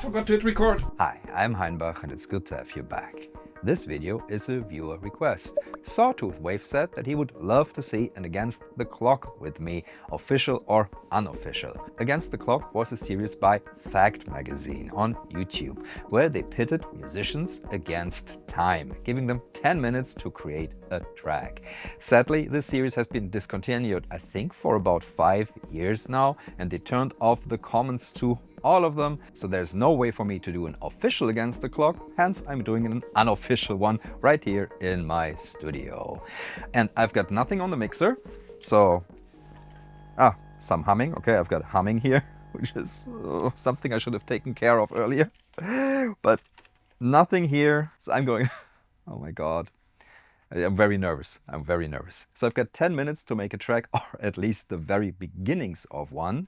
forgot to hit record. Hi, I'm Heinbach and it's good to have you back. This video is a viewer request. Sawtoothwave said that he would love to see an Against the Clock with me, official or unofficial. Against the Clock was a series by Fact magazine on YouTube, where they pitted musicians against time, giving them 10 minutes to create a track. Sadly, this series has been discontinued, I think, for about 5 years now, and they turned off the comments to all of them, so there's no way for me to do an official Against the Clock, hence I'm doing an unofficial one right here in my studio. And I've got nothing on the mixer, so some humming. Okay, I've got humming here, which is something I should have taken care of earlier, but nothing here, so I'm going oh my god, I'm very nervous. So I've got 10 minutes to make a track, or at least the very beginnings of one.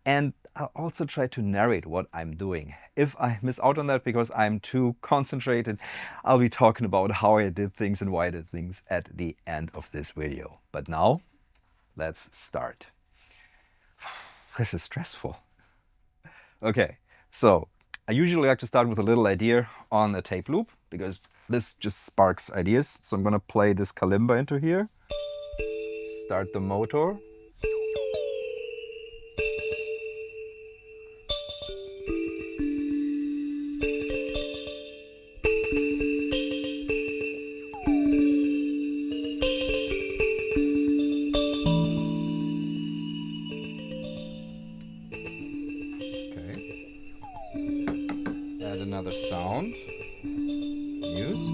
And I'll also try to narrate what I'm doing. If I miss out on that because I'm too concentrated, I'll be talking about how I did things and why I did things at the end of this video. But now, let's start. This is stressful. Okay, so I usually like to start with a little idea on a tape loop, because this just sparks ideas. So I'm gonna play this kalimba into here, start the motor. Okay. Add another sound. Use.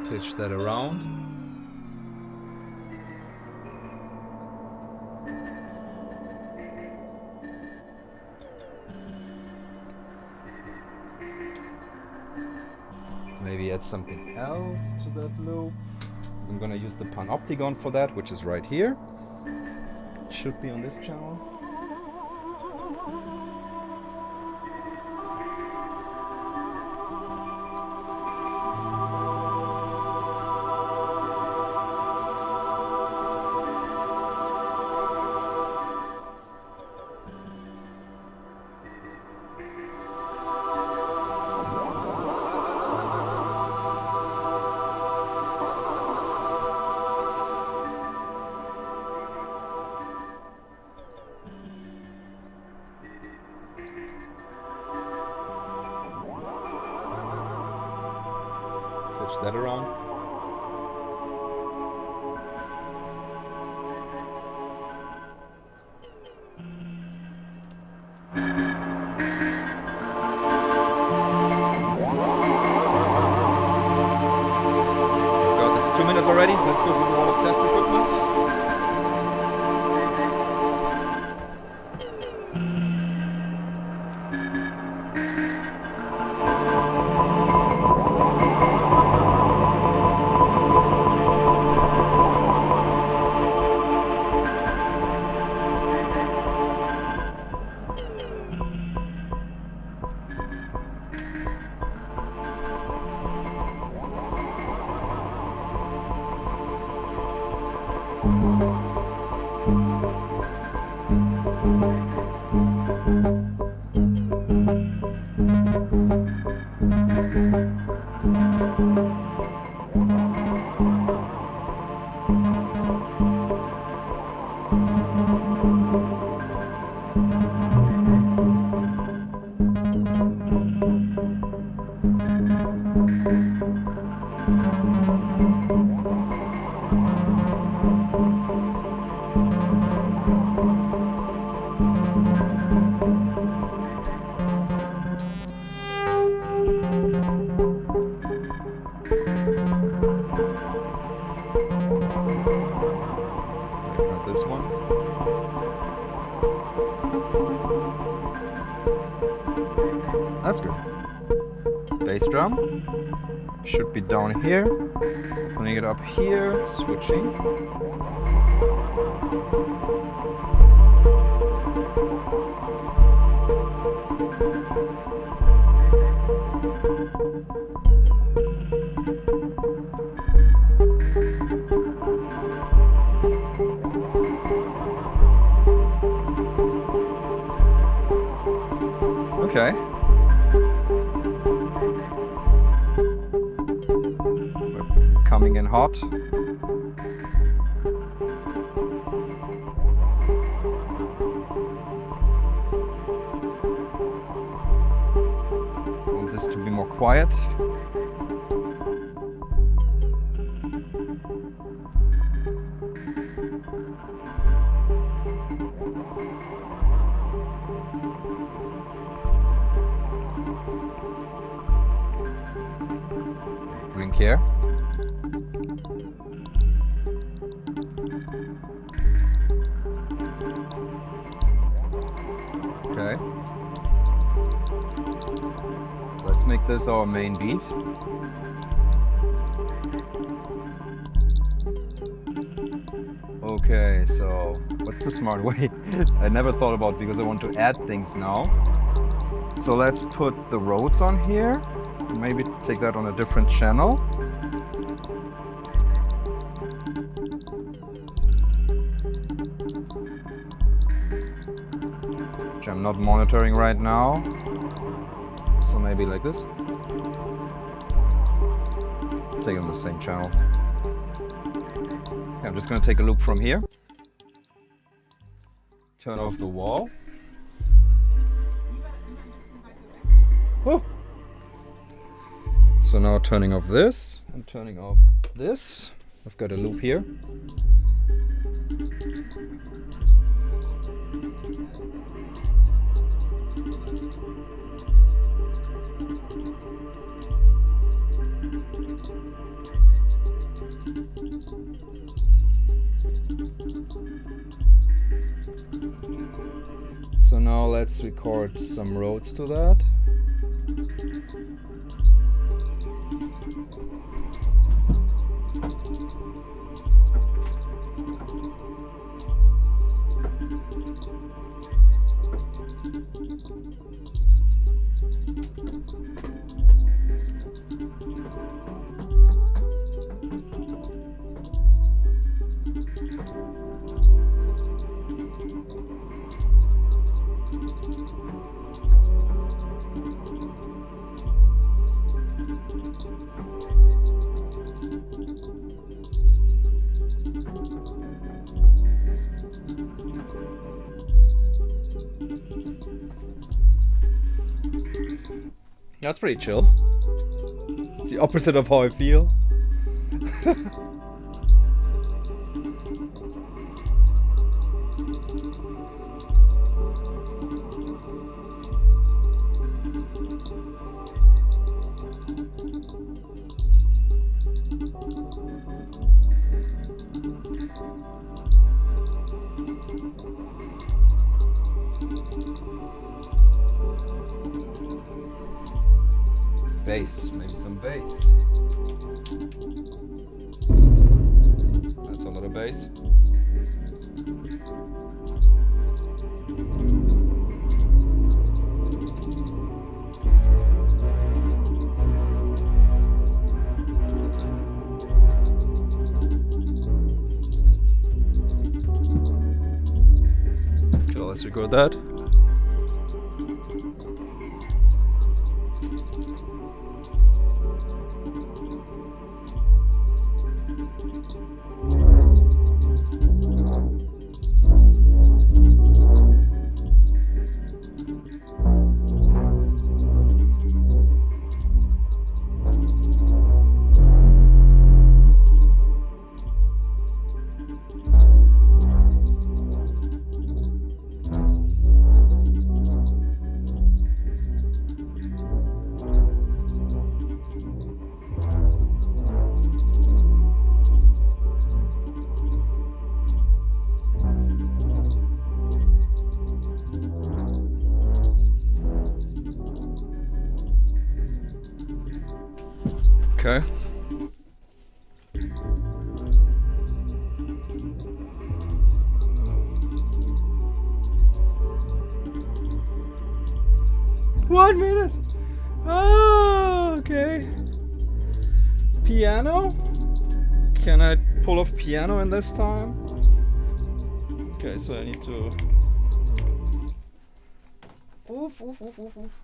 Pitch that around. Maybe add something else to that loop. I'm gonna use the panopticon for that, which is right here. It should be on this channel. Switch that around. God, it's 2 minutes already. Let's go to the wall of test equipment. This one. That's good. Bass drum should be down here. Putting it up here, switching. Okay. We're coming in hot. Want this to be more quiet. Blink here. Okay. Let's make this our main beat. Okay, so what's the smart way? I never thought about, because I want to add things now. So let's put the Rhodes on here. Maybe take that on a different channel. Which I'm not monitoring right now. So maybe like this. Take it on the same channel. Okay, I'm just going to take a loop from here. Turn off the wall. Whoa. So now turning off this and turning off this. I've got a loop here. So now let's record some Rhodes to that. That's pretty chill. It's the opposite of how I feel. Bass, maybe some bass. That's a lot of bass. Okay, let's record that. Okay. One minute. Oh, okay. Piano? Can I pull off piano in this time? Okay, so I need to... Oof, oof, oof, oof, oof.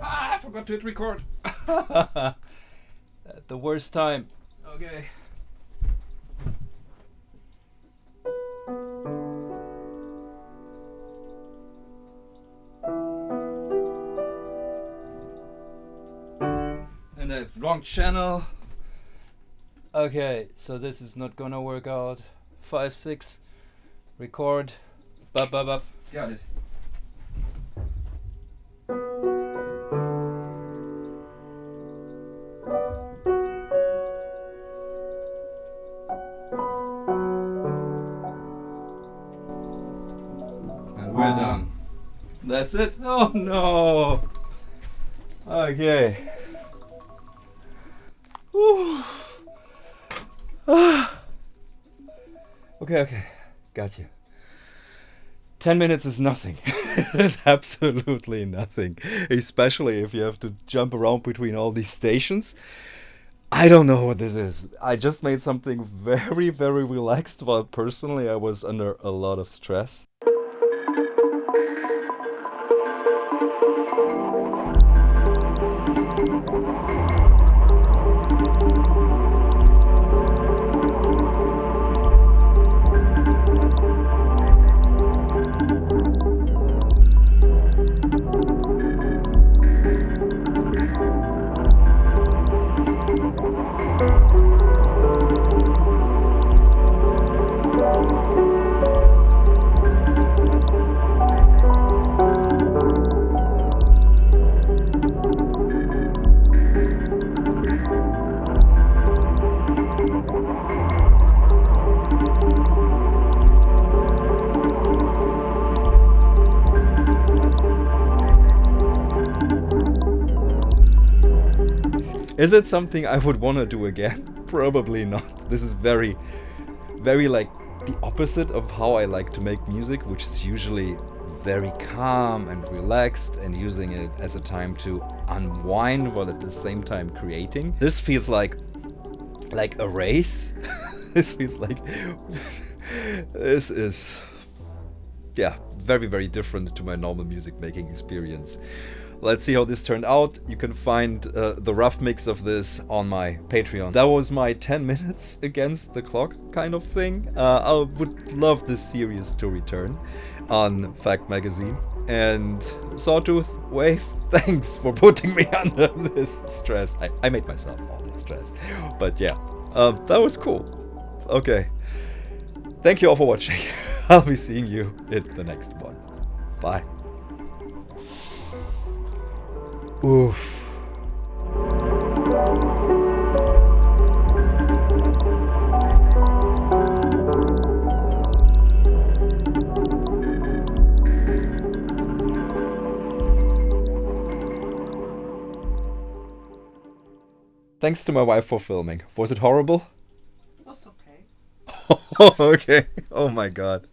Ah, I forgot to hit record. At the worst time. Okay. And the wrong channel. Okay, so this is not gonna work out. 5, 6, record. Bop, bop, bop. Got it. And we're done. That's it? Oh no! Okay. Whew. Okay, gotcha. 10 minutes is nothing. It's absolutely nothing. Especially if you have to jump around between all these stations. I don't know what this is. I just made something very, very relaxed, while personally I was under a lot of stress. Is it something I would want to do again? Probably not. This is very, very like the opposite of how I like to make music, which is usually very calm and relaxed and using it as a time to unwind while at the same time creating. This feels like a race. This feels like this is, yeah, very, very different to my normal music making experience. Let's see how this turned out. You can find the rough mix of this on my Patreon. That was my 10 minutes against the clock kind of thing. I would love this series to return on Fact Magazine. And Sawtoothwave, thanks for putting me under this stress. I made myself all that stress. But yeah, that was cool. Okay. Thank you all for watching. I'll be seeing you in the next one. Bye. Oof. Thanks to my wife for filming. Was it horrible? It was okay. Okay. Oh my god.